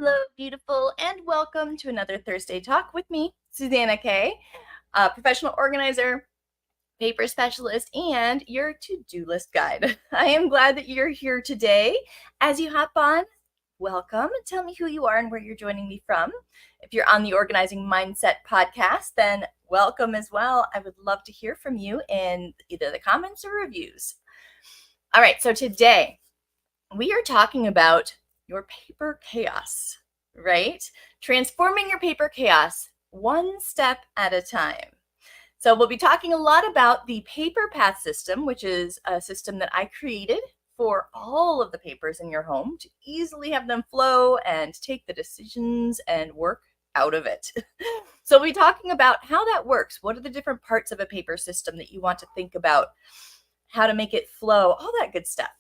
Hello, beautiful, and welcome to another Thursday Talk with me, Susanna K., professional organizer, paper specialist, and your to-do list guide. I am glad that you're here today. As you hop on, welcome. Tell me who you are and where you're joining me from. If you're on the Organizing Mindset podcast, then welcome as well. I would love to hear from you in either the comments or reviews. All right, so today we are talking about your paper chaos, right? Transforming your paper chaos one step at a time. So we'll be talking a lot about the paper path system, which is a system that I created for all of the papers in your home to easily have them flow and take the decisions and work out of it. So we'll be talking about how that works. What are the different parts of a paper system that you want to think about? How to make it flow, all that good stuff.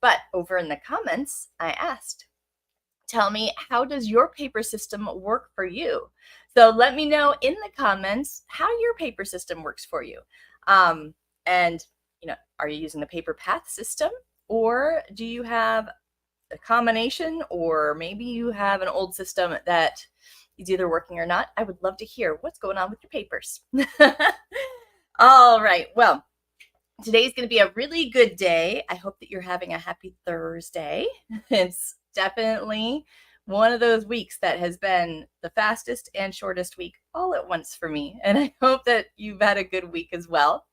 But over in the comments, I asked, tell me, how does your paper system work for you? So let me know in the comments how your paper system works for you. And, are you using the paper path system, or do you have a combination, or maybe you have an old system that is either working or not? I would love to hear what's going on with your papers. All right, well, today's going to be a really good day. I hope that you're having a happy Thursday. It's definitely one of those weeks that has been the fastest and shortest week all at once for me. And I hope that you've had a good week as well.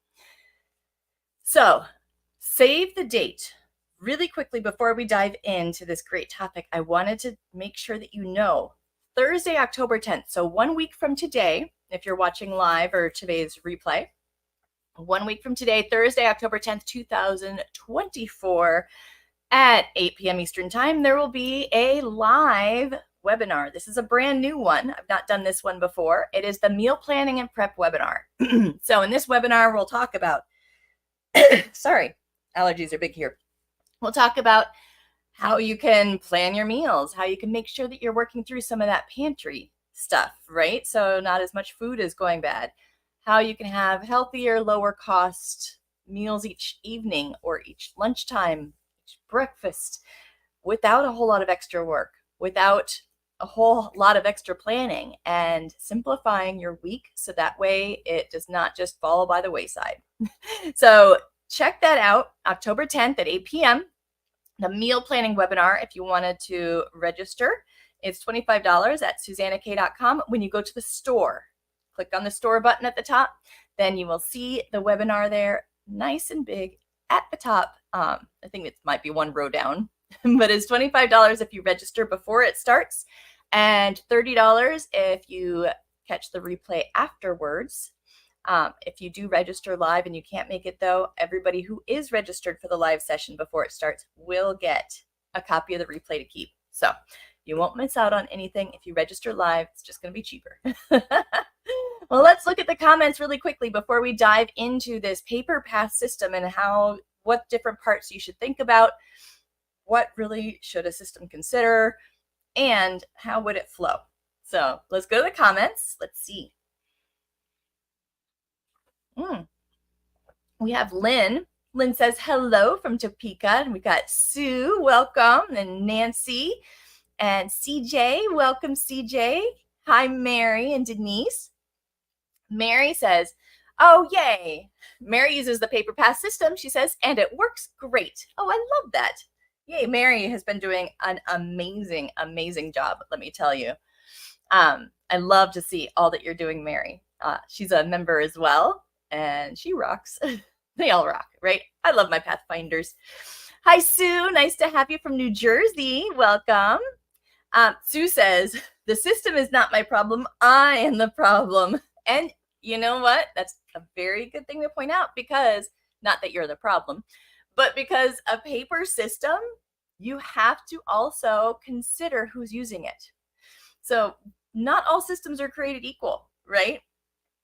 So save the date really quickly before we dive into this great topic. I wanted to make sure that you know Thursday, October 10th. So 1 week from today, if you're watching live or today's replay, 1 week from today, Thursday, October 10th, 2024, at 8 p.m. Eastern Time, there will be a live webinar. This is a brand new one. I've not done this one before. It is the Meal Planning and Prep webinar. So in this webinar, we'll talk about, sorry, allergies are big here. We'll talk about how you can plan your meals, how you can make sure that you're working through some of that pantry stuff, right? So not as much food is going bad. How you can have healthier, lower cost meals each evening or each lunchtime, each breakfast, without a whole lot of extra work, without a whole lot of extra planning, and simplifying your week so that way it does not just fall by the wayside. So check that out, October 10th at 8 p.m., the meal planning webinar. If you wanted to register, it's $25 at susannak.com. When you go to the store, click on the store button at the top, then you will see the webinar there, nice and big at the top. I think it might be one row down, but it's $25 if you register before it starts, and $30 if you catch the replay afterwards. If you do register live and you can't make it though, everybody who is registered for the live session before it starts will get a copy of the replay to keep. So you won't miss out on anything if you register live. It's just going to be cheaper. Well, let's look at the comments really quickly before we dive into this paper path system and what different parts you should think about, what really should a system consider, and how would it flow. So let's go to the comments. Let's see. We have Lynn. Lynn says hello from Topeka, and we got Sue, welcome, and Nancy, and CJ, welcome CJ. Hi, Mary and Denise. Mary says, oh, yay. Mary uses the paper path system, she says, and it works great. Oh, I love that. Yay, Mary has been doing an amazing, amazing job, let me tell you. I love to see all that you're doing, Mary. She's a member as well, and she rocks. They all rock, right? I love my Pathfinders. Hi, Sue. Nice to have you from New Jersey. Welcome. Sue says, the system is not my problem. I am the problem. And you know what? That's a very good thing to point out, because not that you're the problem, but because a paper system, you have to also consider who's using it. So not all systems are created equal, right?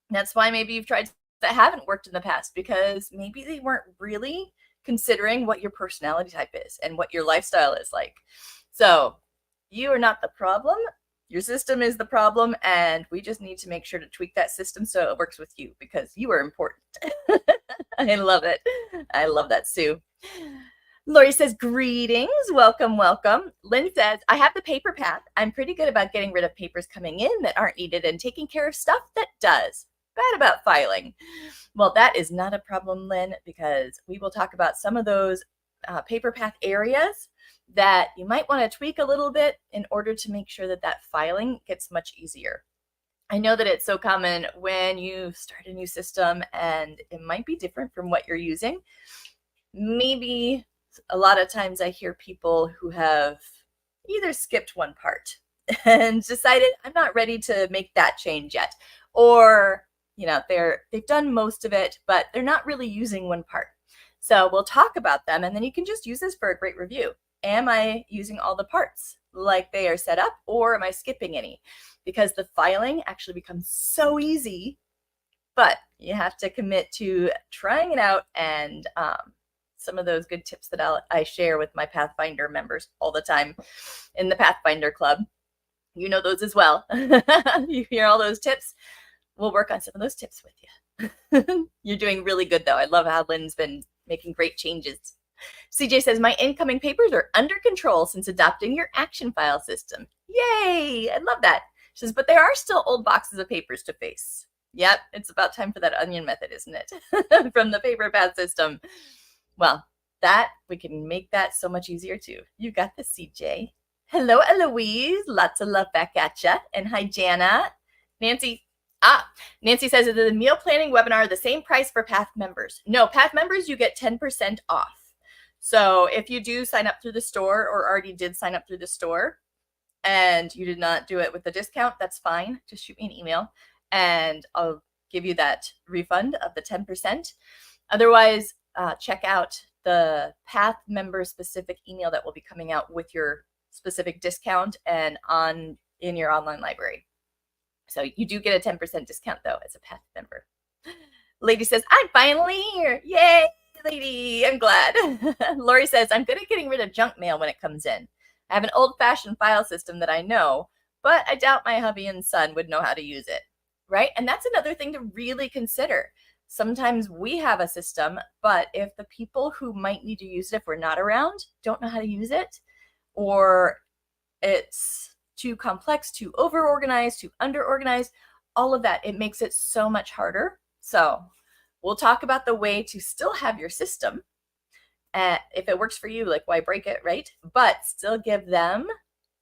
That's why maybe you've tried that haven't worked in the past, because maybe they weren't really considering what your personality type is and what your lifestyle is like. So you are not the problem. Your system is the problem, and we just need to make sure to tweak that system so it works with you, because you are important. I love it. I love that, Sue. Lori says, greetings, welcome, welcome. Lynn says, I have the paper path. I'm pretty good about getting rid of papers coming in that aren't needed and taking care of stuff that does. Bad about filing. Well, that is not a problem, Lynn, because we will talk about some of those paper path areas that you might want to tweak a little bit in order to make sure that that filing gets much easier. I know that it's so common when you start a new system and it might be different from what you're using. Maybe a lot of times I hear people who have either skipped one part and decided I'm not ready to make that change yet, or they've done most of it, but they're not really using one part. So we'll talk about them, and then you can just use this for a great review. Am I using all the parts like they are set up, or am I skipping any? Because the filing actually becomes so easy, but you have to commit to trying it out, and some of those good tips that I share with my Pathfinder members all the time in the Pathfinder Club. You know those as well. You hear all those tips? We'll work on some of those tips with you. You're doing really good, though. I love how Lynn's been making great changes. CJ says, my incoming papers are under control since adopting your action file system. Yay! I love that. She says, but there are still old boxes of papers to face. Yep, it's about time for that onion method, isn't it? From the paper path system. Well, we can make that so much easier too. You got this, CJ. Hello, Eloise. Lots of love back at ya. And hi, Jana. Nancy says, is the meal planning webinar the same price for Path members? No, Path members, you get 10% off. So if you do sign up through the store, or already did sign up through the store, and you did not do it with the discount, that's fine. Just shoot me an email and I'll give you that refund of the 10%. Otherwise, check out the Path member specific email that will be coming out with your specific discount and in your online library. So you do get a 10% discount though as a Path member. Lady says, I'm finally here. Yay, lady. I'm glad. Lori says, I'm good at getting rid of junk mail when it comes in. I have an old-fashioned file system that I know, but I doubt my hubby and son would know how to use it. Right? And that's another thing to really consider. Sometimes we have a system, but if the people who might need to use it, if we're not around, don't know how to use it, or it's too complex, too over-organized, too under-organized, all of that, it makes it so much harder. So we'll talk about the way to still have your system. If it works for you, like, why break it, right? But still give them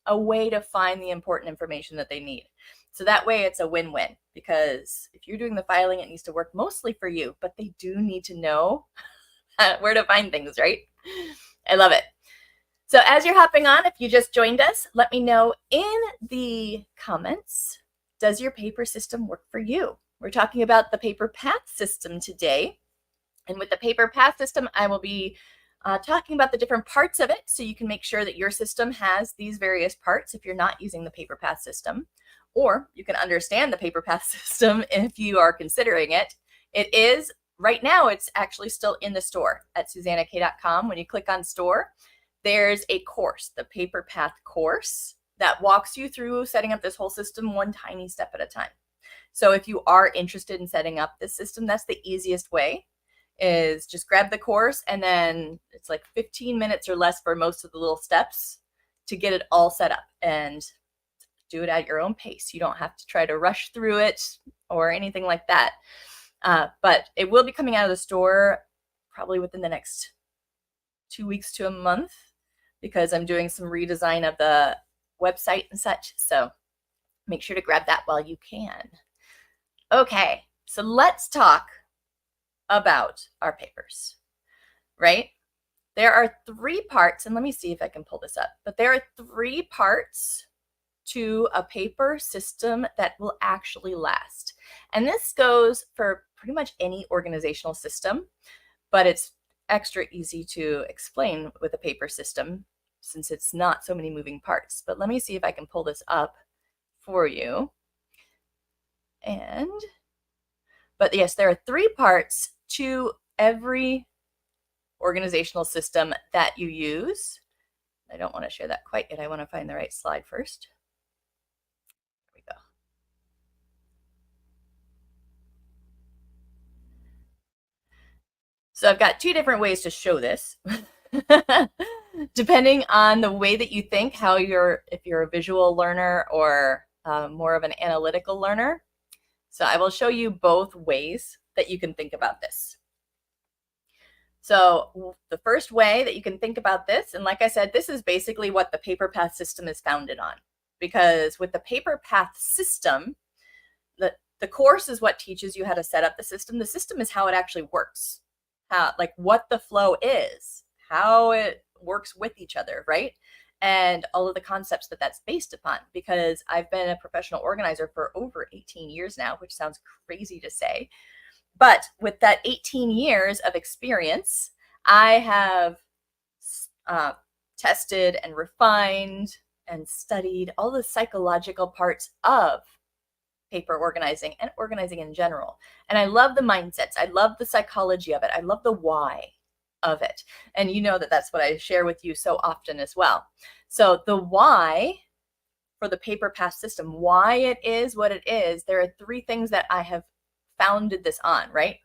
a way to find the important information that they need. So that way it's a win-win, because if you're doing the filing, it needs to work mostly for you, but they do need to know where to find things, right? I love it. So as you're hopping on, if you just joined us, let me know in the comments, does your paper system work for you? We're talking about the paper path system today. And with the paper path system, I will be talking about the different parts of it, so you can make sure that your system has these various parts if you're not using the paper path system, or you can understand the paper path system if you are considering it. It is, right now, it's actually still in the store at SusannaK.com. When you click on store, there's a course, the paper path course, that walks you through setting up this whole system one tiny step at a time. So if you are interested in setting up this system, that's the easiest way, is just grab the course, and then it's like 15 minutes or less for most of the little steps to get it all set up, and do it at your own pace. You don't have to try to rush through it or anything like that. But it will be coming out of the store probably within the next 2 weeks to a month, because I'm doing some redesign of the website and such. So make sure to grab that while you can. Okay, so let's talk about our papers, right? There are 3 parts, and let me see if I can pull this up, but there are 3 parts to a paper system that will actually last. And this goes for pretty much any organizational system, but it's extra easy to explain with a paper system since it's not so many moving parts. But let me see if I can pull this up for you. But yes, there are 3 parts to every organizational system that you use. I don't want to share that quite yet. I want to find the right slide first. There we go. So I've got 2 different ways to show this. depending on the way that you think, if you're a visual learner or more of an analytical learner. So I will show you both ways that you can think about this. So the first way that you can think about this, and like I said, this is basically what the paper path system is founded on, because with the paper path system, the course is what teaches you how to set up the system. The system is how it actually works, like what the flow is, how it works with each other, right? And all of the concepts that that's based upon, because I've been a professional organizer for over 18 years now, which sounds crazy to say. But with that 18 years of experience, I have tested and refined and studied all the psychological parts of paper organizing and organizing in general. And I love the mindsets. I love the psychology of it. I love the why of it. And you know that that's what I share with you so often as well. So the why for the paper path system, why it is what it is, there are three things that I have founded this on, right?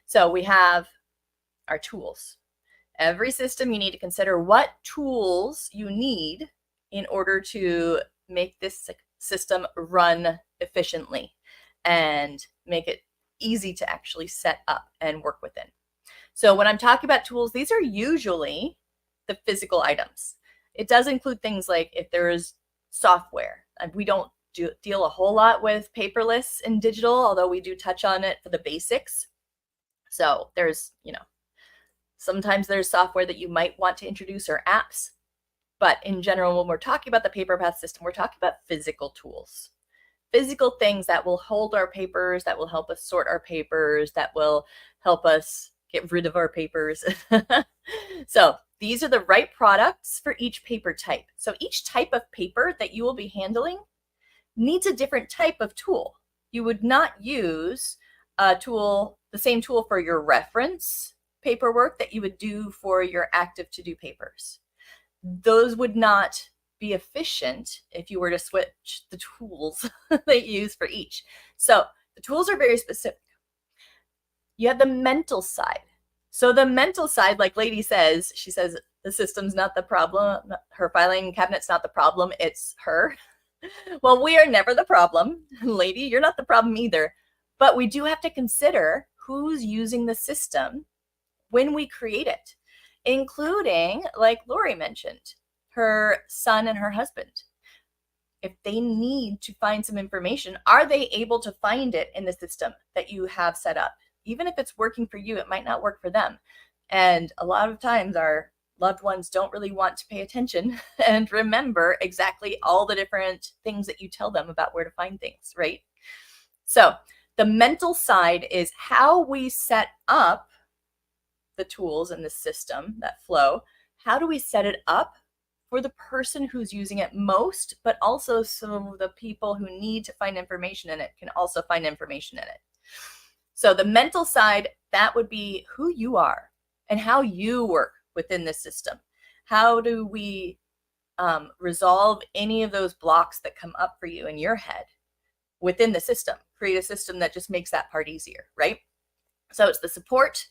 So we have our tools. Every system, you need to consider what tools you need in order to make this system run efficiently and make it easy to actually set up and work within. So when I'm talking about tools, these are usually the physical items. It does include things like if there is software. We don't deal a whole lot with paperless and digital, although we do touch on it for the basics. So there's, sometimes there's software that you might want to introduce or apps. But in general, when we're talking about the paper path system, we're talking about physical tools, physical things that will hold our papers, that will help us sort our papers, that will help us get rid of our papers. So these are the right products for each paper type. So each type of paper that you will be handling needs a different type of tool. You would not use a tool, the same tool for your reference paperwork that you would do for your active to-do papers. Those would not be efficient if you were to switch the tools that you use for each. So the tools are very specific. You have the mental side. So the mental side, like Lady says, she says the system's not the problem. Her filing cabinet's not the problem. It's her. Well, we are never the problem. Lady, you're not the problem either. But we do have to consider who's using the system when we create it, including, like Lori mentioned, her son and her husband. If they need to find some information, are they able to find it in the system that you have set up? Even if it's working for you, it might not work for them. And a lot of times our loved ones don't really want to pay attention and remember exactly all the different things that you tell them about where to find things, right? So the mental side is how we set up the tools in the system, that flow. How do we set it up for the person who's using it most, but also so the people who need to find information in it can also find information in it. So the mental side, that would be who you are and how you work within the system. How do we resolve any of those blocks that come up for you in your head within the system? Create a system that just makes that part easier, right? So it's the support,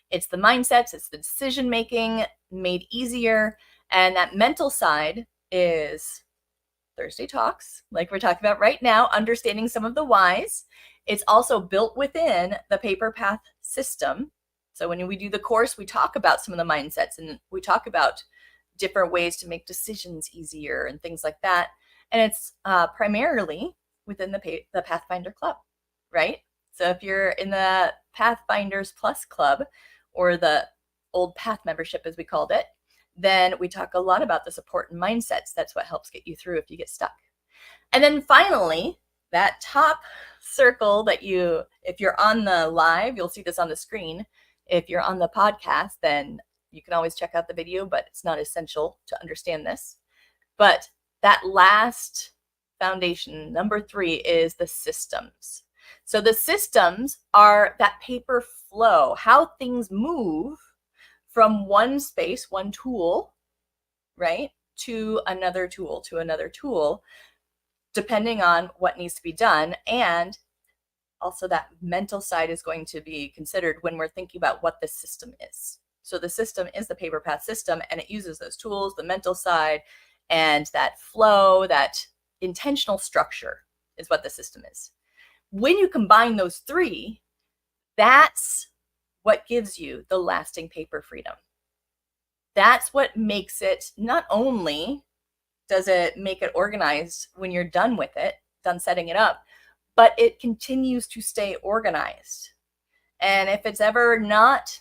it's the mindsets, it's the decision making made easier. And that mental side is Thursday talks, like we're talking about right now, understanding some of the whys. It's also built within the paper path system. So when we do the course, we talk about some of the mindsets and we talk about different ways to make decisions easier and things like that. And it's primarily within the Pathfinder Club, right? So if you're in the Pathfinders Plus Club, or the old Path membership as we called it, then we talk a lot about the support and mindsets. That's what helps get you through if you get stuck. And then finally, that top circle that if you're on the live, you'll see this on the screen. If you're on the podcast, then you can always check out the video, but it's not essential to understand this. But that last foundation, number 3, is the systems. So the systems are that paper flow, how things move from one space, one tool, right, to another tool, depending on what needs to be done. And also that mental side is going to be considered when we're thinking about what the system is. So the system is the paper path system, and it uses those tools, the mental side, and that flow, that intentional structure is what the system is. When you combine those three, that's what gives you the lasting paper freedom. That's what makes it, not only does it make it organized when you're done with it, done setting it up, but it continues to stay organized. And if it's ever not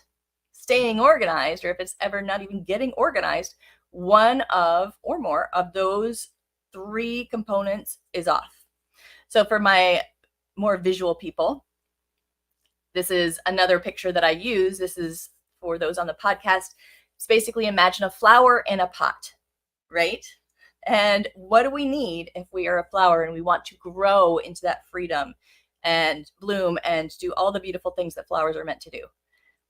staying organized, or if it's ever not even getting organized, one of or more of those three components is off. So for my more visual people, this is another picture that I use. This is for those on the podcast. It's basically, imagine a flower in a pot, right? And what do we need if we are a flower and we want to grow into that freedom and bloom and do all the beautiful things that flowers are meant to do?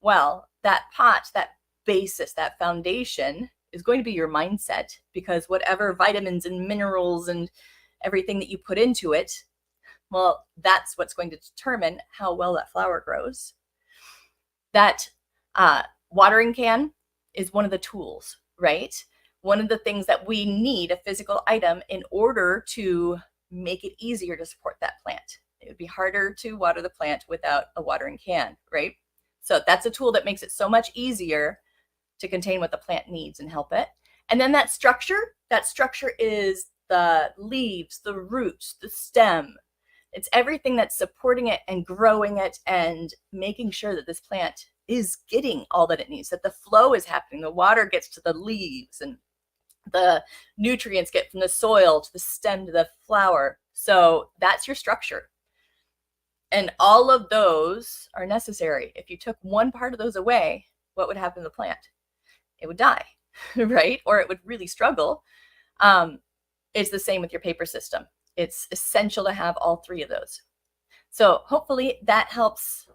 Well, that pot, that basis, that foundation is going to be your mindset, because whatever vitamins and minerals and everything that you put into it, well, that's what's going to determine how well that flower grows. That watering can is one of the tools, right? One of the things that we need, a physical item, in order to make it easier to support that plant. It would be harder to water the plant without a watering can, right? So that's a tool that makes it so much easier to contain what the plant needs and help it. And then that structure is the leaves, the roots, the stem. It's everything that's supporting it and growing it and making sure that this plant is getting all that it needs, that the flow is happening, the water gets to the leaves, and the nutrients get from the soil to the stem to the flower. So that's your structure. And all of those are necessary. If you took one part of those away, what would happen to the plant? It would die, right? Or it would really struggle. It's the same with your paper system. It's essential to have all three of those. So hopefully that helps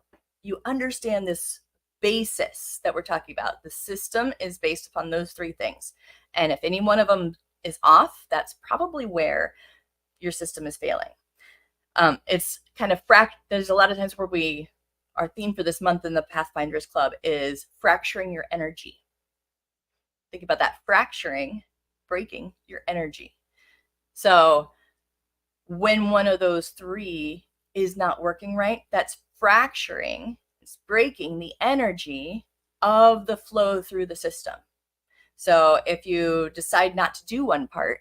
you understand this basis that we're talking about. The system is based upon those three things. And if any one of them is off, that's probably where your system is failing. It's kind of there's a lot of times where our theme for this month in the Pathfinders Club is fracturing your energy. Think about that, fracturing, breaking your energy. So when one of those three is not working right, that's fracturing, it's breaking the energy of the flow through the system. So if you decide not to do one part,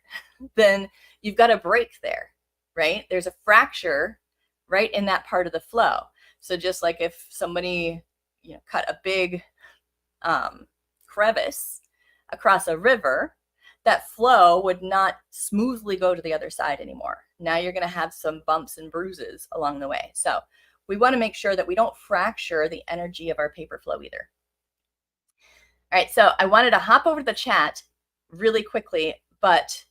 then you've got a break there, right? There's a fracture right in that part of the flow. So just like if somebody, cut a big crevice across a river, that flow would not smoothly go to the other side anymore. Now you're going to have some bumps and bruises along the way. So we want to make sure that we don't fracture the energy of our paper flow either. All right, so I wanted to hop over to the chat really quickly, but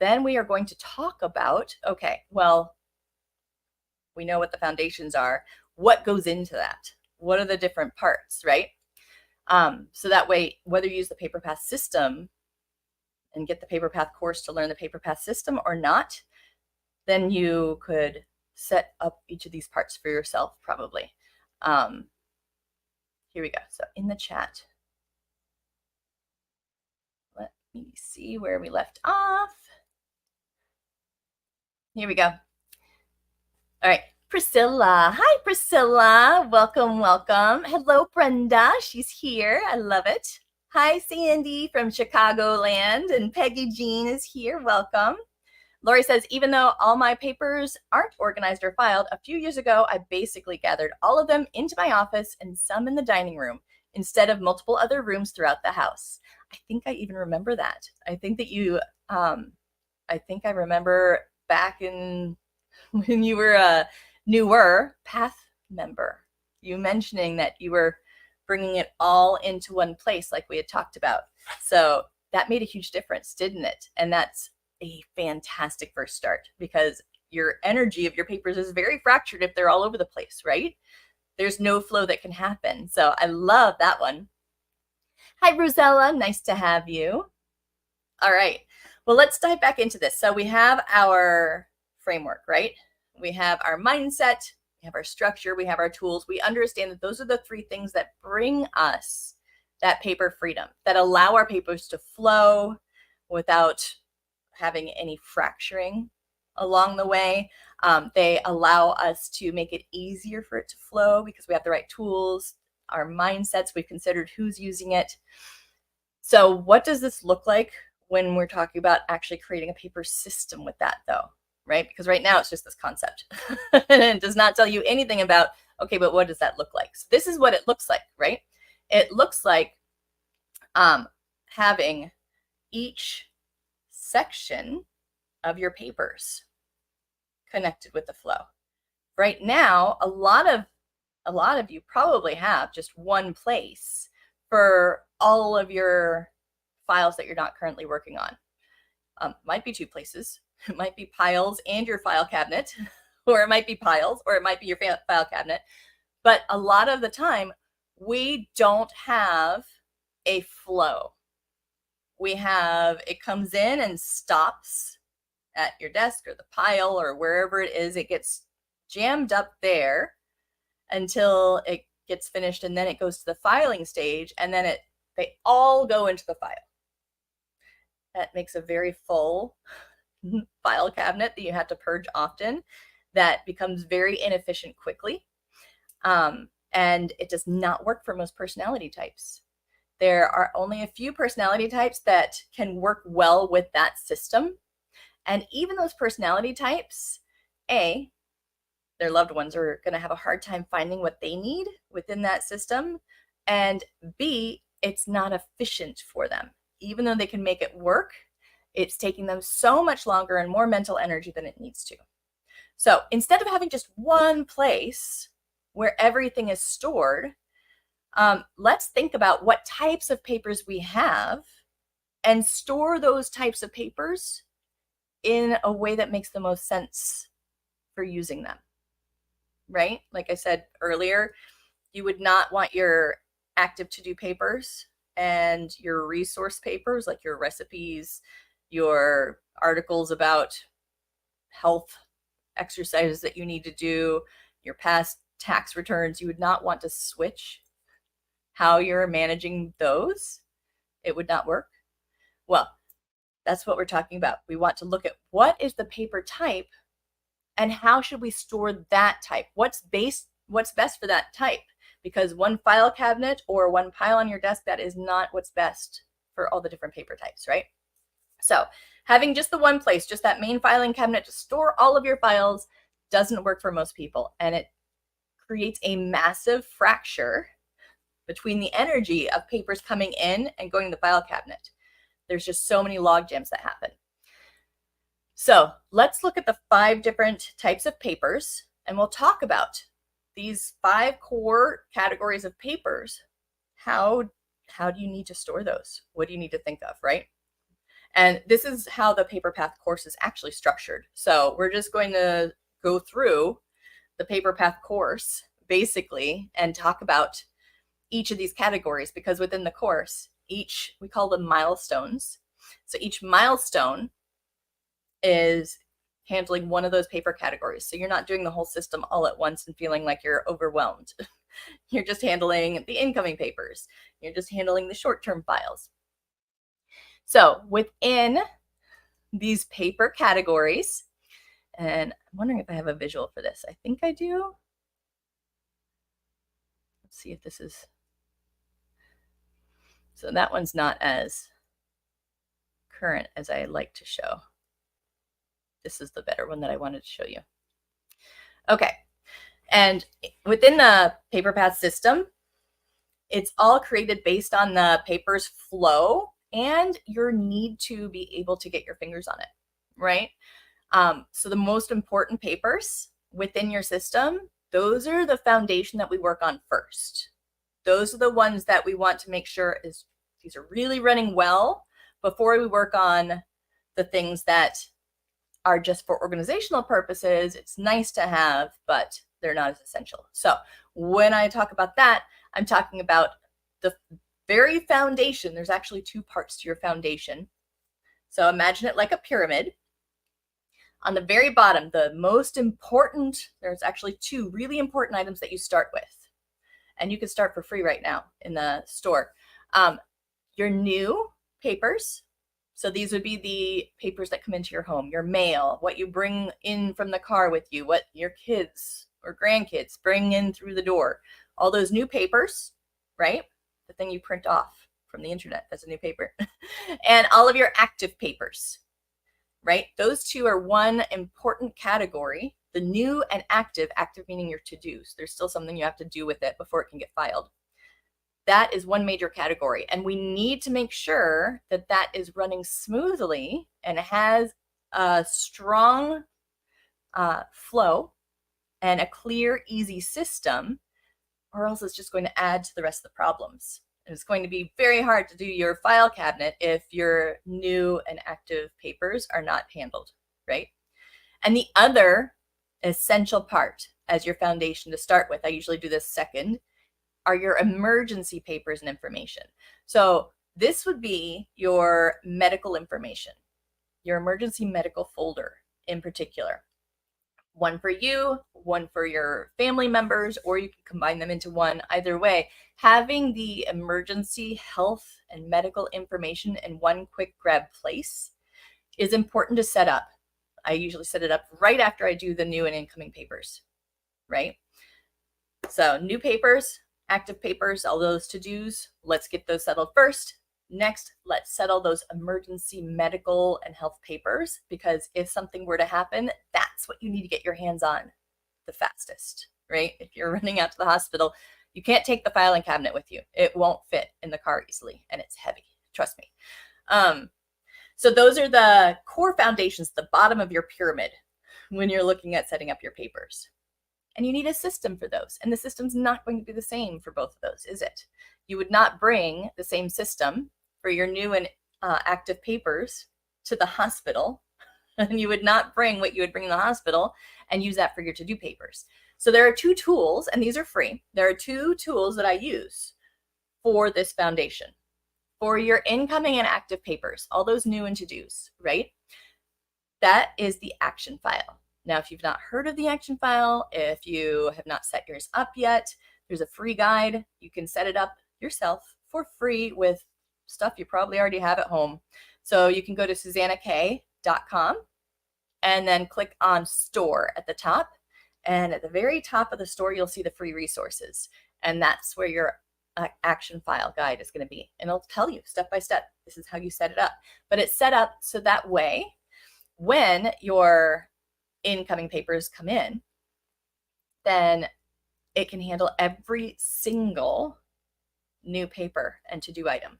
then we are going to talk about, okay, well, we know what the foundations are. What goes into that? What are the different parts, right? So that way, whether you use the paper path system and get the paper path course to learn the paper path system or not, then you could set up each of these parts for yourself probably. Here we go. So in the chat, let me see where we left off. Here we go. All right, Priscilla. Hi, Priscilla. Welcome, welcome. Hello, Brenda. She's here. I love it. Hi, Sandy from Chicagoland, and Peggy Jean is here. Welcome. Lori says, even though all my papers aren't organized or filed, a few years ago, I basically gathered all of them into my office and some in the dining room instead of multiple other rooms throughout the house. I think I even remember that. I think that I think I remember back in when you were a newer Path member, you mentioning that you were bringing it all into one place like we had talked about. So that made a huge difference, didn't it? And that's a fantastic first start, because your energy of your papers is very fractured if they're all over the place, right? There's no flow that can happen. So I love that one. Hi, Rosella. Nice to have you. All right. Well, let's dive back into this. So we have our framework, right? We have our mindset, we have our structure, we have our tools. We understand that those are the three things that bring us that paper freedom, that allow our papers to flow without having any fracturing along the way. They allow us to make it easier for it to flow because we have the right tools, our mindsets, we've considered who's using it. So what does this look like when we're talking about actually creating a paper system with that though, right? Because right now it's just this concept and it does not tell you anything about, okay, but what does that look like? So this is what it looks like, right? It looks like having each section of your papers connected with the flow. Right now, a lot of you probably have just one place for all of your files that you're not currently working on. Might be two places. It might be piles and your file cabinet, or it might be piles, or it might be your file cabinet. But a lot of the time, we don't have a flow. We have, it comes in and stops at your desk or the pile or wherever it is. It gets jammed up there until it gets finished, and then it goes to the filing stage, and then they all go into the file. That makes a very full file cabinet that you have to purge often. That becomes very inefficient quickly. And it does not work for most personality types. There are only a few personality types that can work well with that system. And even those personality types, A, their loved ones are going to have a hard time finding what they need within that system. And B, it's not efficient for them. Even though they can make it work, it's taking them so much longer and more mental energy than it needs to. So instead of having just one place where everything is stored, let's think about what types of papers we have and store those types of papers in a way that makes the most sense for using them, right? Like I said earlier, you would not want your active to-do papers and your resource papers, like your recipes, your articles about health exercises that you need to do, your past tax returns, you would not want to switch how you're managing those. It would not work. Well, that's what we're talking about. We want to look at what is the paper type and how should we store that type? What's best for that type? Because one file cabinet or one pile on your desk, that is not what's best for all the different paper types, right? So having just the one place, just that main filing cabinet to store all of your files doesn't work for most people. And it creates a massive fracture between the energy of papers coming in and going to the file cabinet. There's just so many log jams that happen. So let's look at the 5 different types of papers, and we'll talk about these 5 core categories of papers. How do you need to store those? What do you need to think of, right? And this is how the Paper Path course is actually structured. So we're just going to go through the Paper Path course basically and talk about each of these categories, because within the course, we call them milestones. So each milestone is handling one of those paper categories. So you're not doing the whole system all at once and feeling like you're overwhelmed. You're just handling the incoming papers. You're just handling the short-term files. So within these paper categories, and I'm wondering if I have a visual for this. I think I do. Let's see if this is. So that one's not as current as I like to show. This is the better one that I wanted to show you. Okay, and within the Paper Path system, it's all created based on the paper's flow and your need to be able to get your fingers on it, right? So the most important papers within your system, those are the foundation that we work on first. Those are the ones that we want to make sure these are really running well before we work on the things that are just for organizational purposes. It's nice to have, but they're not as essential. So when I talk about that, I'm talking about the very foundation. There's actually 2 parts to your foundation. So imagine it like a pyramid. On the very bottom, the most important, there's actually 2 really important items that you start with. And you can start for free right now in the store. Your new papers. So these would be the papers that come into your home, your mail, what you bring in from the car with you, what your kids or grandkids bring in through the door, all those new papers, right? The thing you print off from the internet, that's a new paper. And all of your active papers, right? Those two are one important category. The new and active meaning your to-dos. There's still something you have to do with it before it can get filed. That is one major category. And we need to make sure that that is running smoothly and has a strong flow and a clear, easy system, or else it's just going to add to the rest of the problems. And it's going to be very hard to do your file cabinet if your new and active papers are not handled, right? And the other essential part as your foundation to start with, I usually do this second, are your emergency papers and information. So this would be your medical information, your emergency medical folder in particular. One for you, one for your family members, or you can combine them into one. Either way, having the emergency health and medical information in one quick grab place is important to set up. I usually set it up right after I do the new and incoming papers, right? So new papers, active papers, all those to-dos, let's get those settled first. Next, let's settle those emergency medical and health papers, because if something were to happen, that's what you need to get your hands on the fastest, right? If you're running out to the hospital, you can't take the filing cabinet with you. It won't fit in the car easily, and it's heavy, trust me. So those are the core foundations, the bottom of your pyramid when you're looking at setting up your papers. And you need a system for those. And the system's not going to be the same for both of those, is it? You would not bring the same system for your new and active papers to the hospital. And you would not bring what you would bring in the hospital and use that for your to-do papers. So there are two tools, and these are free. There are two tools that I use for this foundation. For your incoming and active papers, all those new and to-dos, right? That is the action file. Now, if you've not heard of the action file, if you have not set yours up yet, there's a free guide. You can set it up yourself for free with stuff you probably already have at home. So you can go to susannakay.com and then click on store at the top. And at the very top of the store, you'll see the free resources. And that's where your action file guide is going to be. And it'll tell you step by step, this is how you set it up. But it's set up so that way, when your incoming papers come in, then it can handle every single new paper and to-do item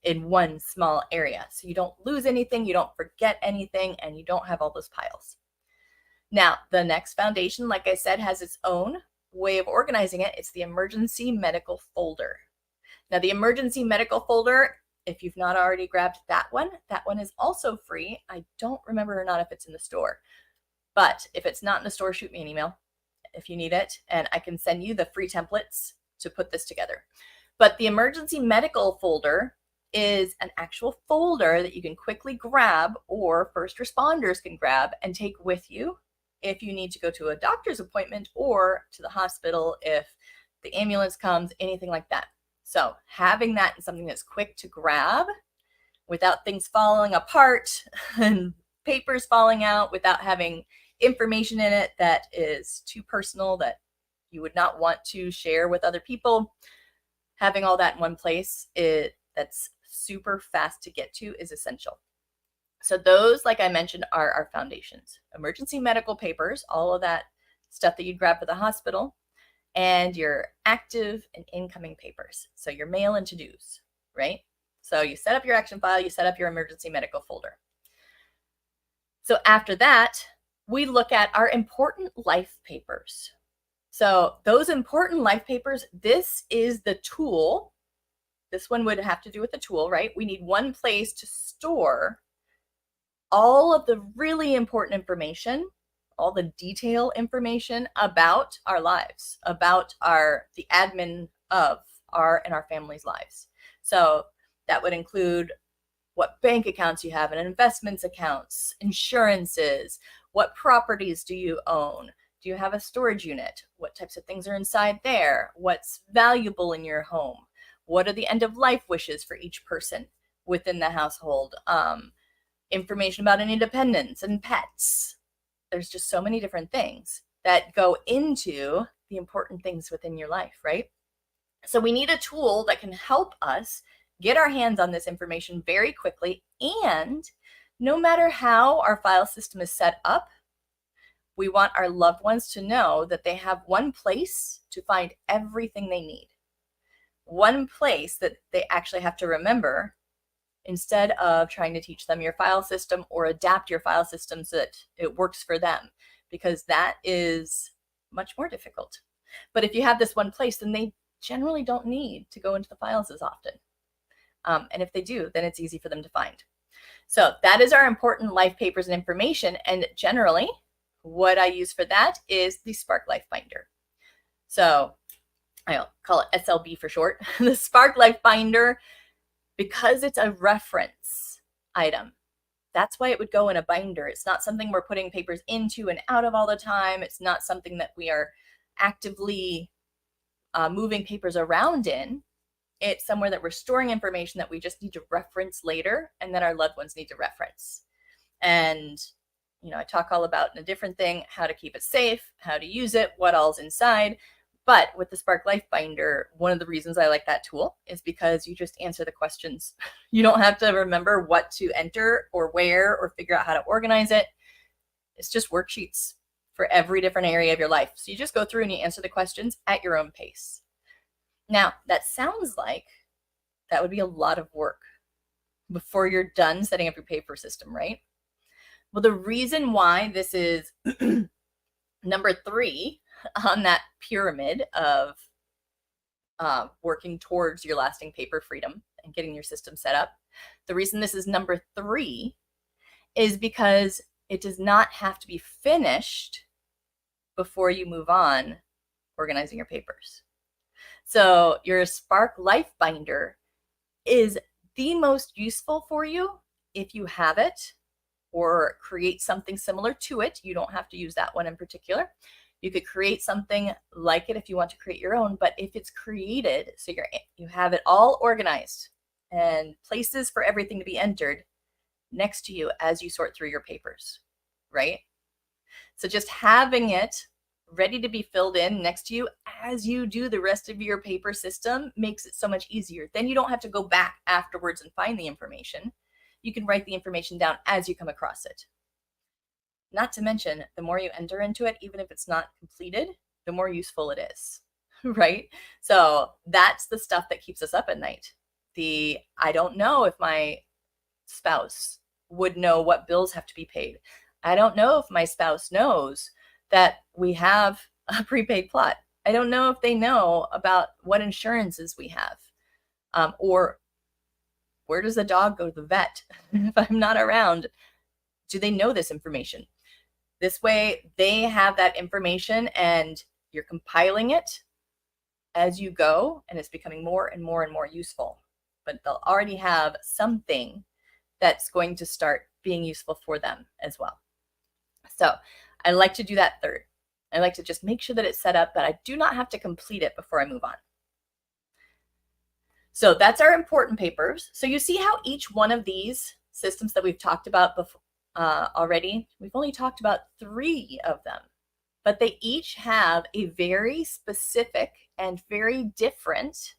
in one small area. So you don't lose anything, you don't forget anything, and you don't have all those piles. Now, the next foundation, like I said, has its own way of organizing it. It's the emergency medical folder. Now, the emergency medical folder, if you've not already grabbed that one is also free. I don't remember or not if it's in the store. But if it's not in the store, shoot me an email if you need it, and I can send you the free templates to put this together. But the emergency medical folder is an actual folder that you can quickly grab, or first responders can grab and take with you if you need to go to a doctor's appointment or to the hospital if the ambulance comes, anything like that. So having that in something that's quick to grab without things falling apart and papers falling out, without having information in it that is too personal that you would not want to share with other people, having all that in one place that's super fast to get to is essential. So those, like I mentioned, are our foundations. Emergency medical papers, all of that stuff that you'd grab for the hospital, and your active and incoming papers. So your mail and to-dos, right? So you set up your action file, you set up your emergency medical folder. So after that, we look at our important life papers. So those important life papers, this is the tool. This one would have to do with the tool, right? We need one place to store all of the really important information, all the detail information about our lives, about the admin of our and our family's lives. So that would include what bank accounts you have and investments accounts, insurances, what properties do you own? Do you have a storage unit? What types of things are inside there? What's valuable in your home? What are the end of life wishes for each person within the household? Information about any dependents and pets. There's just so many different things that go into the important things within your life, right? So we need a tool that can help us get our hands on this information very quickly. And no matter how our file system is set up, we want our loved ones to know that they have one place to find everything they need. One place that they actually have to remember, instead of trying to teach them your file system or adapt your file system so that it works for them, because that is much more difficult. But if you have this one place, then they generally don't need to go into the files as often. And if they do, then it's easy for them to find. So that is our important life papers and information. And generally, what I use for that is the Spark Life Binder. So I'll call it SLB for short. The Spark Life Binder, because it's a reference item, that's why it would go in a binder. It's not something we're putting papers into and out of all the time. It's not something that we are actively moving papers around in. It's somewhere that we're storing information that we just need to reference later and that our loved ones need to reference. And, you know, I talk all about in a different thing, how to keep it safe, how to use it, what all's inside. But with the Spark Life Binder, one of the reasons I like that tool is because you just answer the questions. You don't have to remember what to enter or where or figure out how to organize it. It's just worksheets for every different area of your life. So you just go through and you answer the questions at your own pace. Now, that sounds like that would be a lot of work before you're done setting up your paper system, right? Well, the reason why this is number 3 on that pyramid of working towards your lasting paper freedom and getting your system set up, the reason this is number 3 is because it does not have to be finished before you move on organizing your papers. So your Spark Life Binder is the most useful for you if you have it or create something similar to it. You don't have to use that one in particular. You could create something like it if you want to create your own, but if it's created, so you have it all organized and places for everything to be entered next to you as you sort through your papers, right? So just having it ready to be filled in next to you as you do the rest of your paper system makes it so much easier. Then you don't have to go back afterwards and find the information. You can write the information down as you come across it. Not to mention, the more you enter into it, even if it's not completed, the more useful it is, right? So that's the stuff that keeps us up at night. I don't know if my spouse would know what bills have to be paid. I don't know if my spouse knows that we have a prepaid plot. I don't know if they know about what insurances we have, or where does the dog go to the vet if I'm not around. Do they know this information? This way they have that information and you're compiling it as you go, and it's becoming more and more and more useful. But they'll already have something that's going to start being useful for them as well. So I like to do that third. I like to just make sure that it's set up, but I do not have to complete it before I move on. So that's our important papers. So you see how each one of these systems that we've talked about before already, we've only talked about 3 of them, but they each have a very specific and very different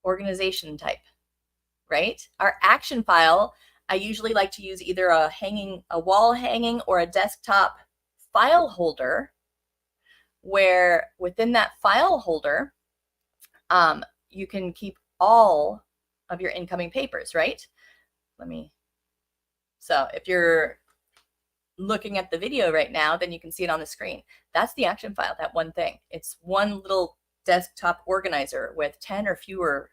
organization type, right? Our action file, I usually like to use either a wall hanging or a desktop file holder, where within that file holder, you can keep all of your incoming papers, right? So if you're looking at the video right now, then you can see it on the screen. That's the action file, that one thing. It's one little desktop organizer with 10 or fewer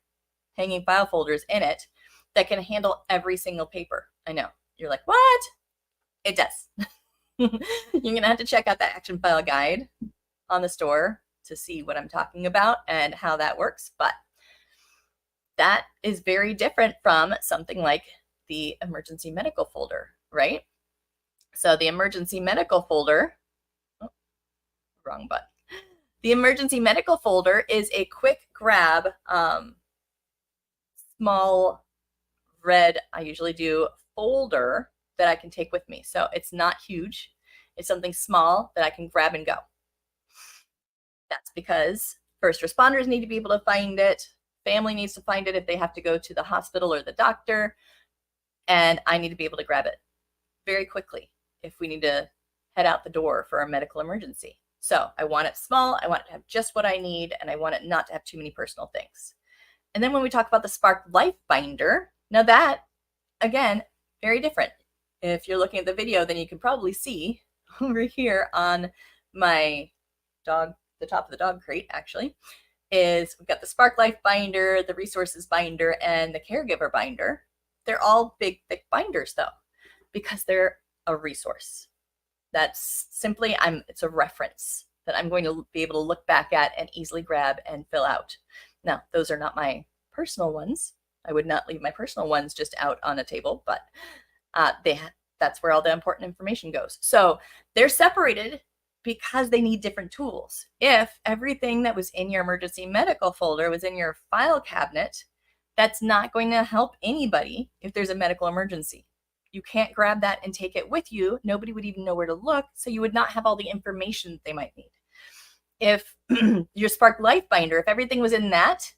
hanging file folders in it that can handle every single paper. I know. You're like, what? It does. You're going to have to check out that action file guide on the store to see what I'm talking about and how that works. But that is very different from something like the emergency medical folder, right? So the emergency medical folder, wrong button. The emergency medical folder is a quick grab small red, I usually do, folder that I can take with me. So it's not huge. It's something small that I can grab and go. That's because first responders need to be able to find it. Family needs to find it if they have to go to the hospital or the doctor. And I need to be able to grab it very quickly if we need to head out the door for a medical emergency. So I want it small. I want it to have just what I need, and I want it not to have too many personal things. And then when we talk about the Spark Life Binder, now that, again, very different. If you're looking at the video, then you can probably see over here on my dog, the top of the dog crate actually, is we've got the Spark Life Binder, the Resources Binder, and the Caregiver Binder. They're all big, thick binders though, because they're a resource. That's simply, it's a reference that I'm going to be able to look back at and easily grab and fill out. Now, those are not my personal ones. I would not leave my personal ones just out on a table, but that's where all the important information goes. So they're separated because they need different tools. If everything that was in your emergency medical folder was in your file cabinet, that's not going to help anybody if there's a medical emergency. You can't grab that and take it with you. Nobody would even know where to look, so you would not have all the information they might need. If your Spark Life Binder, if everything was in that,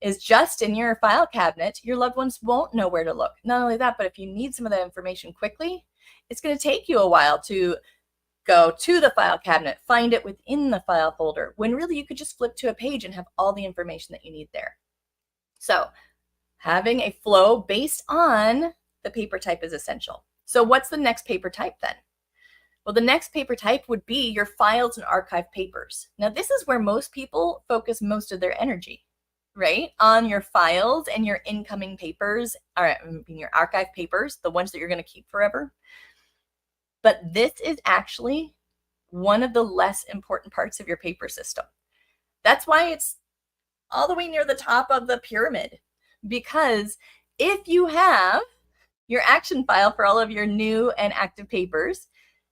is just in your file cabinet, your loved ones won't know where to look. Not only that, but if you need some of that information quickly, it's going to take you a while to go to the file cabinet, find it within the file folder, when really you could just flip to a page and have all the information that you need there. So having a flow based on the paper type is essential. So what's the next paper type then? Well, the next paper type would be your files and archive papers. Now, this is where most people focus most of their energy, right? On your files and your incoming papers, or your archive papers, the ones that you're going to keep forever. But this is actually one of the less important parts of your paper system. That's why it's all the way near the top of the pyramid, because if you have your action file for all of your new and active papers,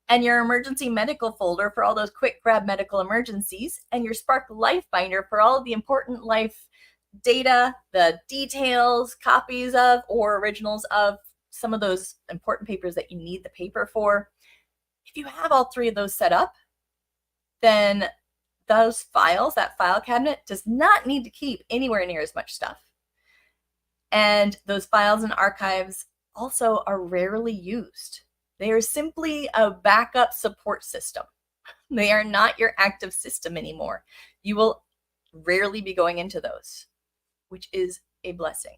and your emergency medical folder for all those quick grab medical emergencies, and your Spark Life Binder for all of the important life data, the details, copies of, or originals of some of those important papers that you need the paper for. If you have all three of those set up, then those files, that file cabinet, does not need to keep anywhere near as much stuff. And those files and archives also are rarely used. They are simply a backup support system. They are not your active system anymore. You will rarely be going into those, which is a blessing.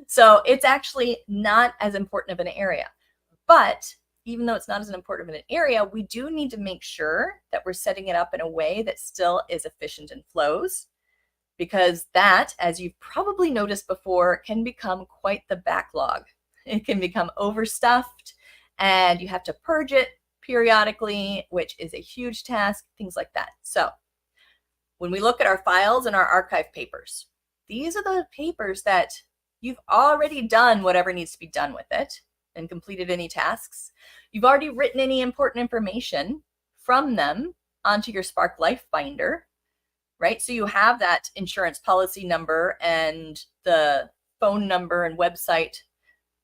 So it's actually not as important of an area. But even though it's not as important of an area, we do need to make sure that we're setting it up in a way that still is efficient and flows, because that, as you've probably noticed before, can become quite the backlog. It can become overstuffed, and you have to purge it periodically, which is a huge task, things like that. So when we look at our files and our archive papers, these are the papers that you've already done whatever needs to be done with it and completed any tasks. You've already written any important information from them onto your Spark Life Binder, right? So you have that insurance policy number and the phone number and website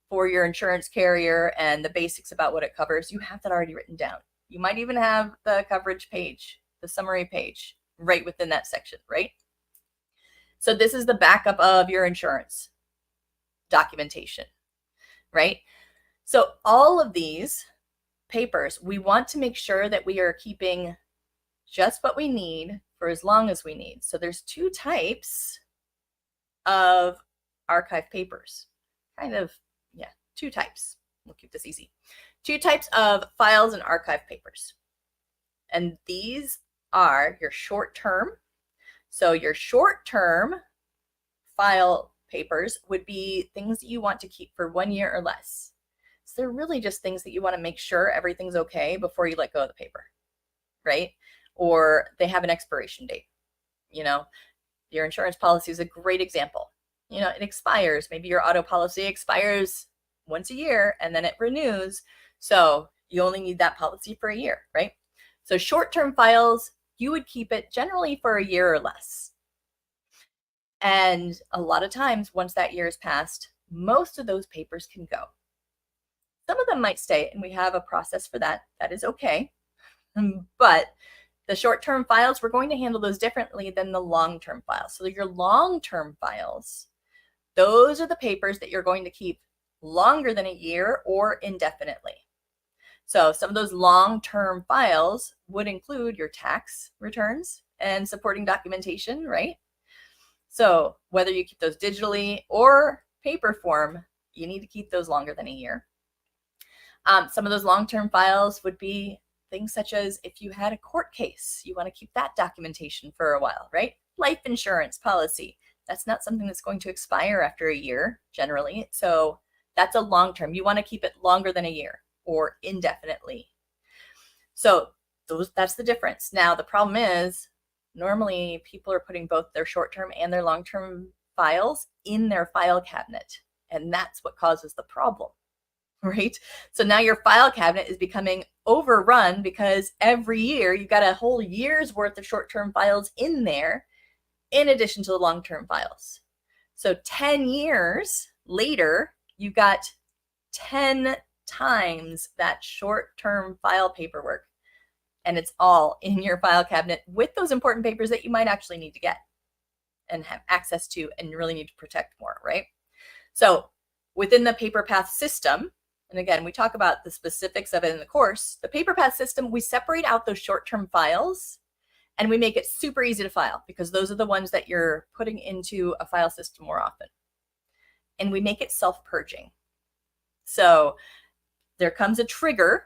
for your insurance carrier and the basics about what it covers. You have that already written down. You might even have the coverage page, the summary page, right within that section, right? So this is the backup of your insurance documentation, right? So all of these papers, we want to make sure that we are keeping just what we need for as long as we need. So there's two types of archive papers, two types. We'll keep this easy. Two types of files and archive papers. And these are your short-term. So your short-term file papers would be things that you want to keep for 1 year or less. So they're really just things that you want to make sure everything's okay before you let go of the paper, right? Or they have an expiration date. Your insurance policy is a great example. It expires. Maybe your auto policy expires once a year and then it renews. So you only need that policy for a year, right? So short-term files, you would keep it generally for a year or less. And a lot of times, once that year is passed, most of those papers can go. Some of them might stay, and we have a process for that. That is okay. But the short-term files, we're going to handle those differently than the long-term files. So your long-term files, those are the papers that you're going to keep longer than a year or indefinitely. So some of those long-term files would include your tax returns and supporting documentation, right? So whether you keep those digitally or paper form, you need to keep those longer than a year. Some of those long-term files would be things such as if you had a court case, you want to keep that documentation for a while, right? Life insurance policy. That's not something that's going to expire after a year generally. So that's a long-term. You want to keep it longer than a year or indefinitely. So that's the difference. Now, the problem is normally people are putting both their short-term and their long-term files in their file cabinet. And that's what causes the problem, right? So now your file cabinet is becoming overrun because every year you've got a whole year's worth of short-term files in there in addition to the long-term files. So 10 years later, you've got 10 times that short-term file paperwork, and it's all in your file cabinet with those important papers that you might actually need to get and have access to and really need to protect more, right? So within the PaperPath system, and again, we talk about the specifics of it in the course, the PaperPath system, we separate out those short-term files and we make it super easy to file because those are the ones that you're putting into a file system more often. And we make it self-purging. So there comes a trigger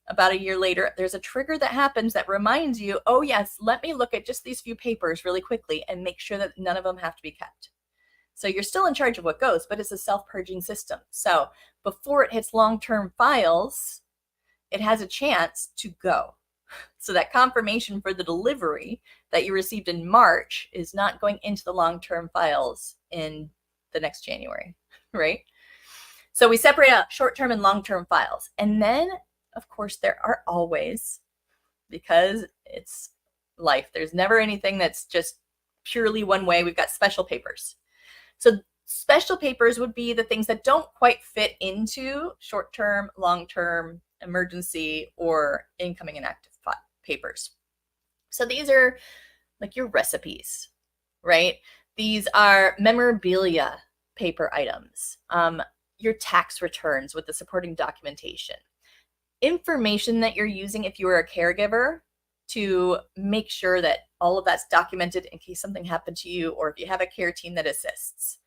about a year later. There's a trigger that happens that reminds you, oh yes, let me look at just these few papers really quickly and make sure that none of them have to be kept. So you're still in charge of what goes, but it's a self-purging system. So before it hits long-term files, it has a chance to go. So that confirmation for the delivery that you received in March is not going into the long-term files in the next January, right? So we separate out short-term and long-term files. And then, of course, there are always, because it's life, there's never anything that's just purely one way. We've got special papers. So special papers would be the things that don't quite fit into short-term, long-term, emergency, or incoming and active papers. So these are like your recipes, right? These are memorabilia paper items, your tax returns with the supporting documentation, information that you're using if you are a caregiver to make sure that all of that's documented in case something happened to you or if you have a care team that assists.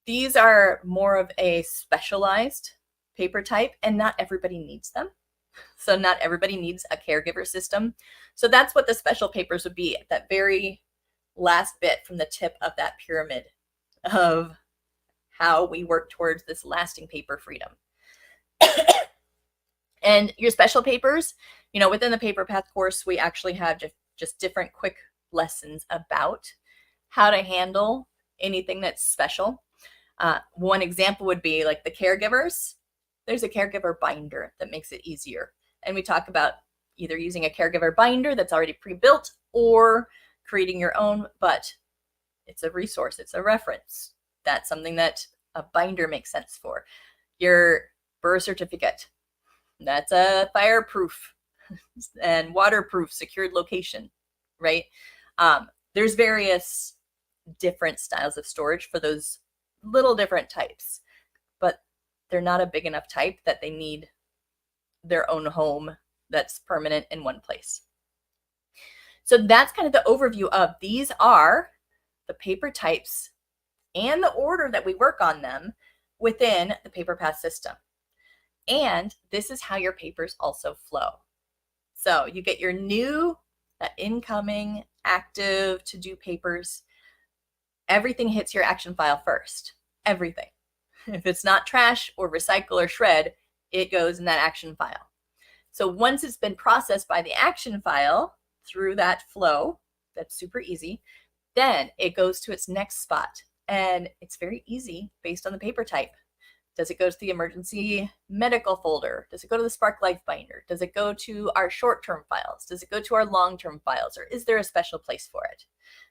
These are more of a specialized paper type and not everybody needs them. So not everybody needs a caregiver system. So that's what the special papers would be, that very last bit from the tip of that pyramid of how we work towards this lasting paper freedom. And your special papers, you know, within the PaperPath course, we actually have just different quick lessons about how to handle anything that's special. One example would be like the caregivers. There's a caregiver binder that makes it easier. And we talk about either using a caregiver binder that's already pre-built or creating your own, but it's a resource, it's a reference. That's something that a binder makes sense for. Your birth certificate, that's a fireproof and waterproof secured location, right? There's various different styles of storage for those little different types, but they're not a big enough type that they need their own home that's permanent in one place. So that's kind of the overview of these are the paper types and the order that we work on them within the PaperPath system. And this is how your papers also flow. So you get your new incoming active to-do papers. Everything hits your action file first. Everything. If it's not trash or recycle or shred, it goes in that action file. So once it's been processed by the action file through that flow, that's super easy, then it goes to its next spot. And it's very easy based on the paper type. Does it go to the emergency medical folder? Does it go to the Spark Life binder? Does it go to our short-term files? Does it go to our long-term files? Or is there a special place for it?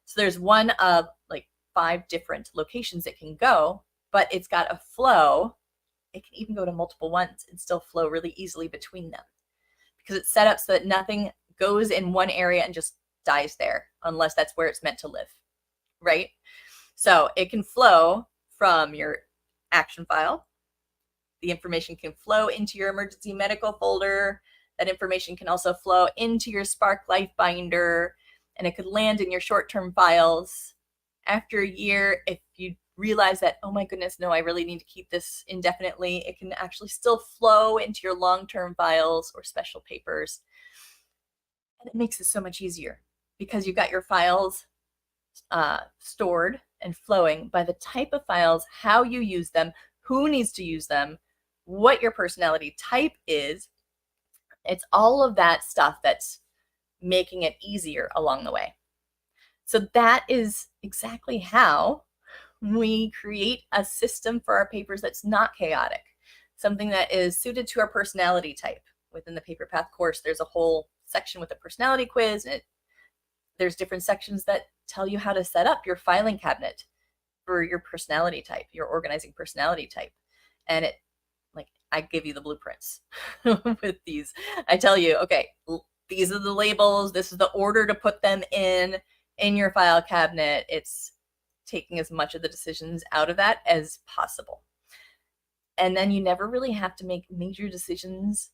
So there's one of like 5 different locations it can go, but it's got a flow. It can even go to multiple ones and still flow really easily between them because it's set up so that nothing goes in one area and just dies there unless that's where it's meant to live, right? So it can flow from your action file. The information can flow into your emergency medical folder. That information can also flow into your Spark Life binder, and it could land in your short-term files. After a year, if you realize that, oh my goodness, no, I really need to keep this indefinitely, it can actually still flow into your long-term files or special papers. And it makes it so much easier because you've got your files stored and flowing by the type of files, how you use them, who needs to use them, what your personality type is. It's all of that stuff that's making it easier along the way. So that is exactly how we create a system for our papers that's not chaotic, something that is suited to our personality type. Within the Paper Path course, there's a whole section with a personality quiz, and there's different sections that tell you how to set up your filing cabinet for your personality type, your organizing personality type. And it, like, I give you the blueprints with these. I tell you, okay, these are the labels, this is the order to put them in your file cabinet. It's taking as much of the decisions out of that as possible. And then you never really have to make major decisions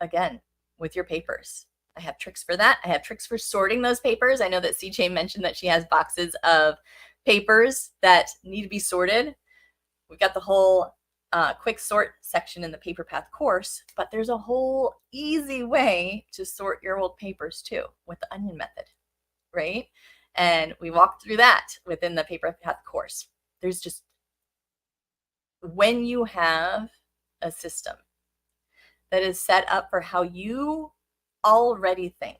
again with your papers. I have tricks for that. I have tricks for sorting those papers. I know that CJ mentioned that she has boxes of papers that need to be sorted. We've got the whole quick sort section in the Paper Path course, but there's a whole easy way to sort your old papers too with the onion method, right? And we walk through that within the Paper Path course. There's just, when you have a system that is set up for how you already think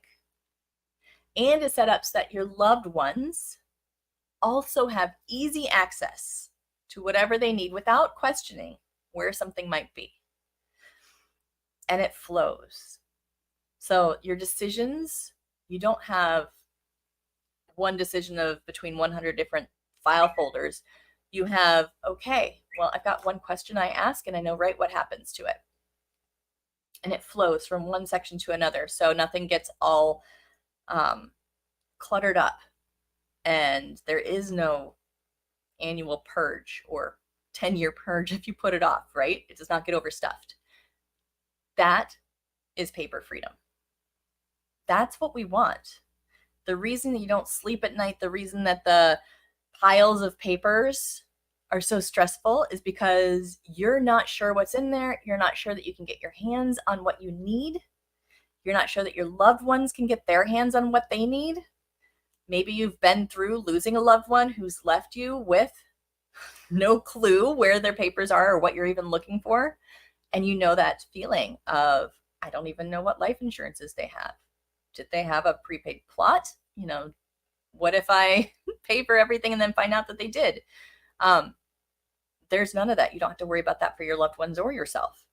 and is set up so that your loved ones also have easy access to whatever they need without questioning where something might be, and it flows. So your decisions, you don't have one decision of between 100 different file folders. You have, okay, well, I've got one question I ask and I know right what happens to it. And it flows from one section to another. So nothing gets all cluttered up. And there is no annual purge or 10-year purge if you put it off, right? It does not get overstuffed. That is paper freedom. That's what we want. The reason that you don't sleep at night, the reason that the piles of papers are so stressful is because you're not sure what's in there. You're not sure that you can get your hands on what you need. You're not sure that your loved ones can get their hands on what they need. Maybe you've been through losing a loved one who's left you with no clue where their papers are or what you're even looking for. And you know that feeling of, I don't even know what life insurances they have. Did they have a prepaid plot? You know, what if I pay for everything and then find out that they did? There's none of that. You don't have to worry about that for your loved ones or yourself.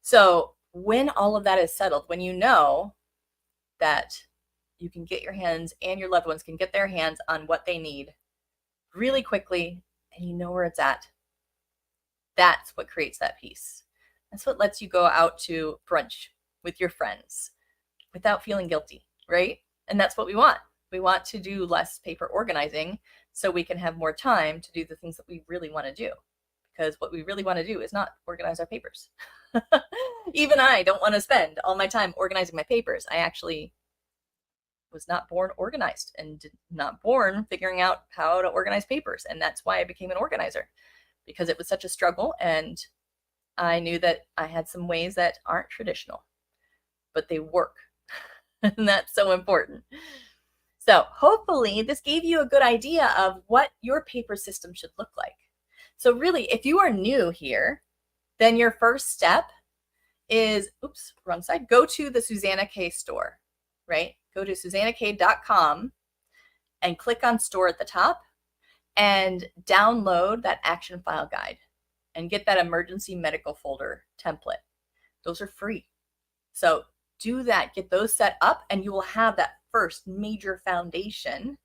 So when all of that is settled, when you know that you can get your hands and your loved ones can get their hands on what they need really quickly, and you know where it's at, that's what creates that peace. That's what lets you go out to brunch with your friends without feeling guilty, right? And that's what we want. We want to do less paper organizing so we can have more time to do the things that we really want to do. Because what we really want to do is not organize our papers. Even I don't want to spend all my time organizing my papers. I actually was not born organized and not born figuring out how to organize papers. And that's why I became an organizer, because it was such a struggle. And I knew that I had some ways that aren't traditional, but they work. And that's so important. So hopefully this gave you a good idea of what your paper system should look like. So really, if you are new here, then your first step is, oops, wrong side, go to the Susanna K store, right? Go to susannak.com and click on store at the top and download that action file guide and get that emergency medical folder template. Those are free. So do that, get those set up, and you will have that first major foundation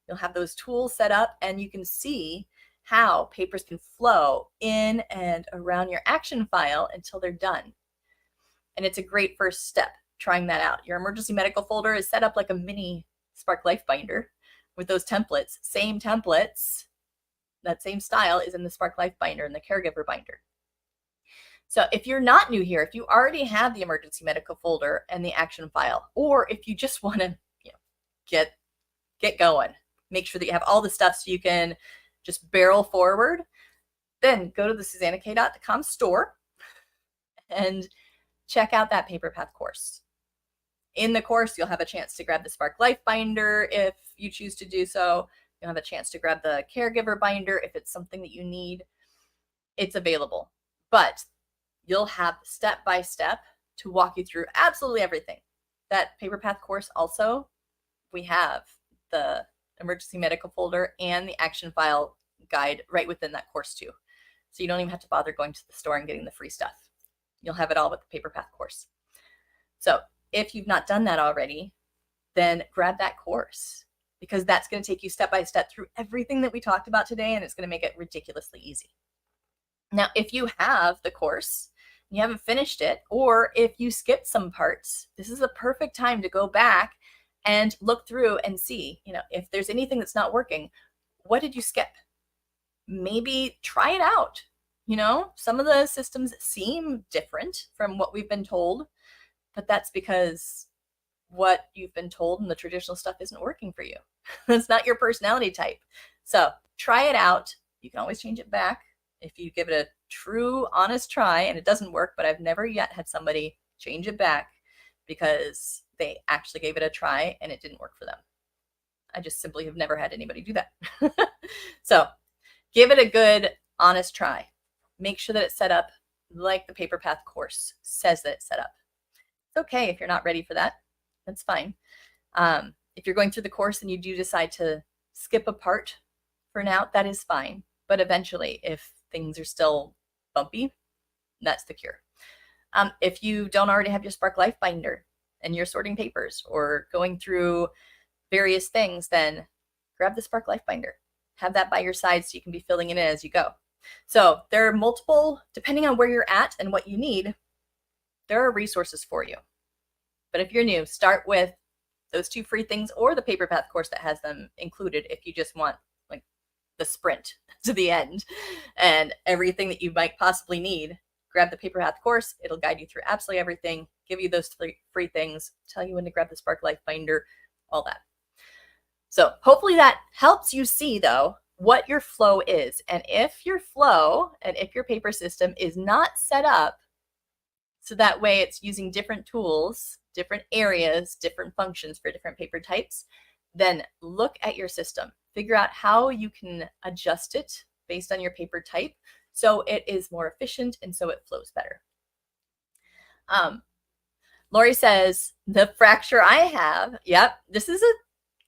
You'll have those tools set up, and you can see how papers can flow in and around your action file until they're done. And it's a great first step, trying that out. Your emergency medical folder is set up like a mini Spark Life binder with those templates. Same templates, that same style is in the Spark Life binder and the caregiver binder. So if you're not new here, if you already have the emergency medical folder and the action file, or if you just want to get going, make sure that you have all the stuff so you can just barrel forward, then go to the SusannaK.com store and check out that Paper Path course. In the course, you'll have a chance to grab the Spark Life binder if you choose to do so. You'll have a chance to grab the caregiver binder if it's something that you need. It's available, but you'll have step-by-step to walk you through absolutely everything. That Paper Path course also, we have the emergency medical folder and the action file guide right within that course too. So you don't even have to bother going to the store and getting the free stuff. You'll have it all with the Paper Path course. So if you've not done that already, then grab that course, because that's going to take you step by step through everything that we talked about today, and it's going to make it ridiculously easy. Now, if you have the course, you haven't finished it, or if you skipped some parts, this is a perfect time to go back and look through and see, if there's anything that's not working, what did you skip? Maybe try it out. Some of the systems seem different from what we've been told, but that's because what you've been told and the traditional stuff isn't working for you. That's not your personality type. So try it out. You can always change it back if you give it a true, honest try and it doesn't work, but I've never yet had somebody change it back because they actually gave it a try and it didn't work for them. I just simply have never had anybody do that. So give it a good, honest try. Make sure that it's set up like the Paper Path course says that it's set up. It's okay if you're not ready for that. That's fine. If you're going through the course and you do decide to skip a part for now, that is fine. But eventually, if things are still bumpy, that's the cure. If you don't already have your Spark Life binder and you're sorting papers or going through various things, then grab the Spark Life binder. Have that by your side so you can be filling it in as you go. So there are multiple, depending on where you're at and what you need, there are resources for you. But if you're new, start with those 2 free things or the Paper Path course that has them included if you just want like the sprint to the end and everything that you might possibly need. Grab the Paper Path course. It'll guide you through absolutely everything, give you those 3 free things, tell you when to grab the Spark Life binder, all that. So hopefully that helps you see, though, what your flow is. And if your flow and if your paper system is not set up so that way it's using different tools, different areas, different functions for different paper types, then look at your system. Figure out how you can adjust it based on your paper type so it is more efficient and so it flows better. Lori says, the fracture I have, yep, this is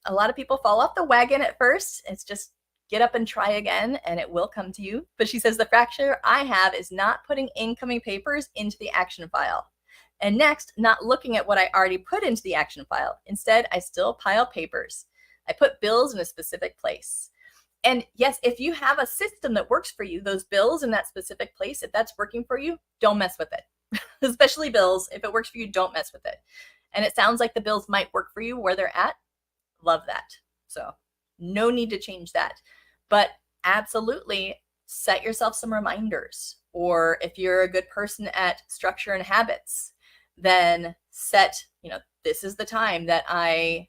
a lot of people fall off the wagon at first. It's just get up and try again and it will come to you. But she says, the fracture I have is not putting incoming papers into the action file. And next, not looking at what I already put into the action file. Instead, I still pile papers. I put bills in a specific place. And yes, if you have a system that works for you, those bills in that specific place, if that's working for you, don't mess with it. Especially bills. If it works for you, don't mess with it. And it sounds like the bills might work for you where they're at. Love that. So no need to change that. But absolutely set yourself some reminders. Or if you're a good person at structure and habits, then set, this is the time that I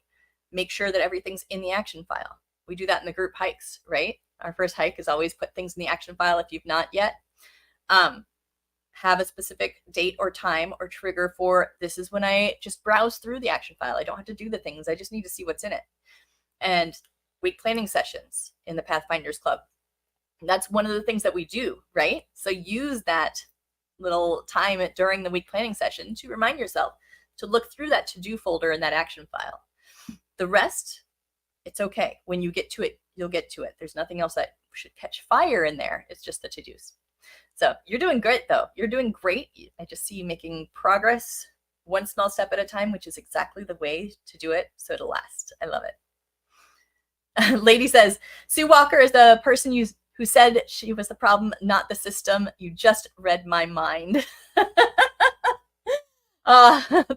make sure that everything's in the action file. We do that in the group hikes, right? Our first hike is always put things in the action file if you've not yet. Have a specific date or time or trigger for this is when I just browse through the action file. I don't have to do the things. I just need to see what's in it. And week planning sessions in the Pathfinders Club. That's one of the things that we do, right? So use that little time during the week planning session to remind yourself to look through that to-do folder in that action file. The rest, it's okay. When you get to it, you'll get to it. There's nothing else that should catch fire in there. It's just the to-dos. So you're doing great, though. You're doing great. I just see you making progress one small step at a time, which is exactly the way to do it so it'll last. I love it. Lady says, Sue Walker is the person who said she was the problem, not the system. You just read my mind.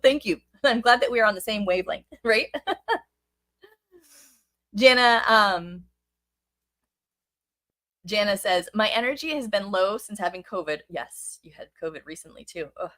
Thank you. I'm glad that we are on the same wavelength, right? Jana says, my energy has been low since having COVID. Yes, you had COVID recently too. Ugh.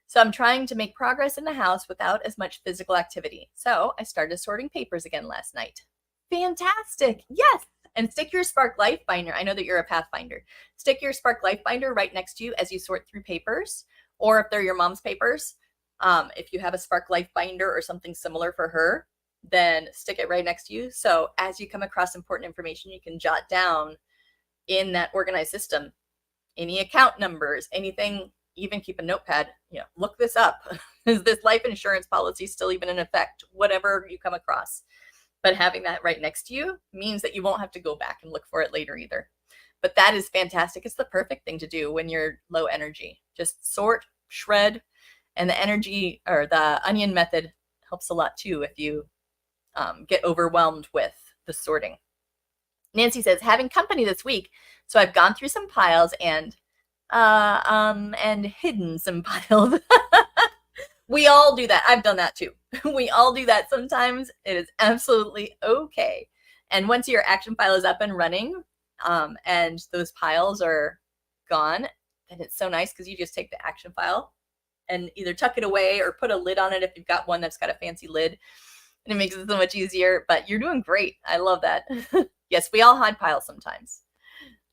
So I'm trying to make progress in the house without as much physical activity. So I started sorting papers again last night. Fantastic. Yes. And stick your Spark Life Binder. I know that you're a Pathfinder. Stick your Spark Life Binder right next to you as you sort through papers, or if they're your mom's papers. If you have a Spark Life Binder or something similar for her, then stick it right next to you. So as you come across important information, you can jot down in that organized system any account numbers, anything. Even keep a notepad, look this up. Is this life insurance policy still even in effect? Whatever you come across. But having that right next to you means that you won't have to go back and look for it later either. But that is fantastic. It's the perfect thing to do when you're low energy. Just sort, shred, and the energy or the onion method helps a lot too if you get overwhelmed with the sorting. Nancy says, having company this week, so I've gone through some piles and hidden some piles. We all do that. I've done that too. We all do that sometimes. It is absolutely okay. And once your action file is up and running, and those piles are gone, then it's so nice because you just take the action file and either tuck it away or put a lid on it if you've got one that's got a fancy lid. And it makes it so much easier. But you're doing great. I love that. Yes, we all hide piles sometimes.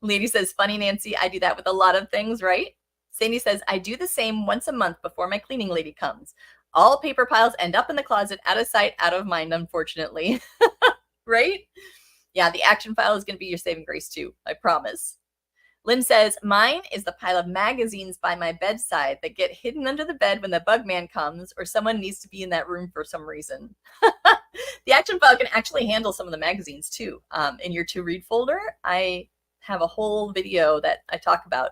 Lady says, funny, Nancy. I do that with a lot of things, right? Sandy says, I do the same once a month before my cleaning lady comes. All paper piles end up in the closet, out of sight, out of mind, unfortunately. Right? Yeah, the action file is going to be your saving grace too, I promise. Lynn says, mine is the pile of magazines by my bedside that get hidden under the bed when the bug man comes or someone needs to be in that room for some reason. The action file can actually handle some of the magazines too. In your to read folder, I have a whole video that I talk about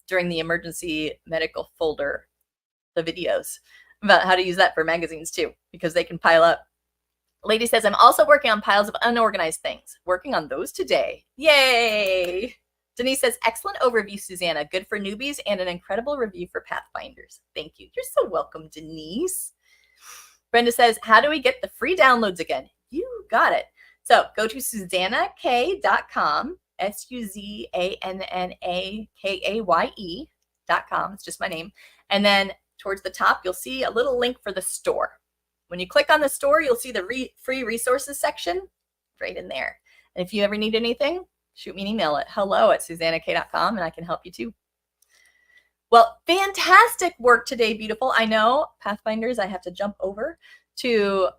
during the emergency medical folder, the videos about how to use that for magazines too, because they can pile up. Lady says, I'm also working on piles of unorganized things. Working on those today. Yay! Denise says, excellent overview, Susanna. Good for newbies and an incredible review for Pathfinders. Thank you. You're so welcome, Denise. Brenda says, how do we get the free downloads again? You got it. So go to SusannaKay.com, SuZannakaye.com. It's just my name. And then towards the top, you'll see a little link for the store. When you click on the store, you'll see the free resources section right in there. And if you ever need anything, shoot me an email at hello@SusannaKay.com and I can help you too. Well, fantastic work today, beautiful. I know, Pathfinders, I have to jump over to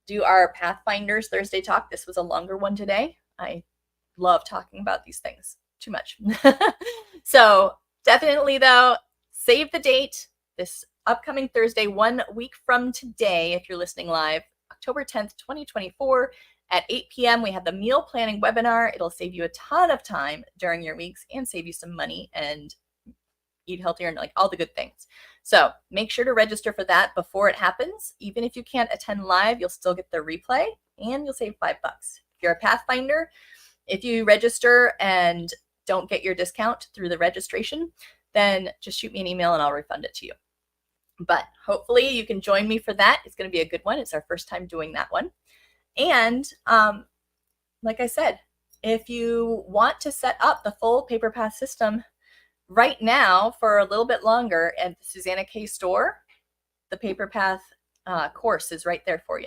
do our Pathfinders Thursday talk. This was a longer one today. I love talking about these things too much. So definitely, though, save the date. This upcoming Thursday, 1 week from today, if you're listening live, October 10th, 2024, at 8 p.m., we have the meal planning webinar. It'll save you a ton of time during your weeks and save you some money and eat healthier and like all the good things. So make sure to register for that before it happens. Even if you can't attend live, you'll still get the replay and you'll save $5. If you're a Pathfinder, if you register and don't get your discount through the registration, then just shoot me an email and I'll refund it to you. But hopefully you can join me for that. It's going to be a good one. It's our first time doing that one. And like I said, if you want to set up the full Paper Path system right now for a little bit longer at the Susanna K store, the Paper Path course is right there for you.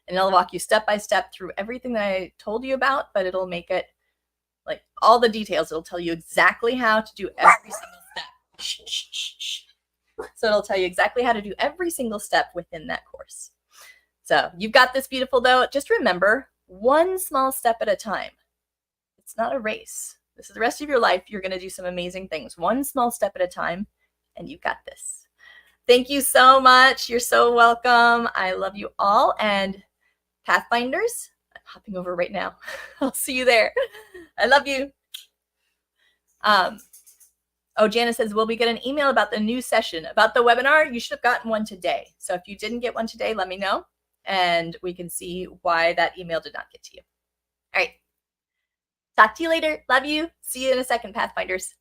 And it'll walk you step by step through everything that I told you about, but it'll make it like all the details. It'll tell you exactly how to do every single step. Shh, shh, shh, shh. So it'll tell you exactly how to do every single step within that course. So you've got this, beautiful, though. Just remember, one small step at a time. It's not a race. This is the rest of your life. You're going to do some amazing things. One small step at a time, and you've got this. Thank you so much. You're so welcome. I love you all. And Pathfinders, I'm hopping over right now. I'll see you there. I love you. Oh, Janice says, will we get an email about the new session? About the webinar? You should have gotten one today. So if you didn't get one today, let me know. and we can see why that email did not get to you. All right. Talk to you later. Love you. See you in a second, Pathfinders.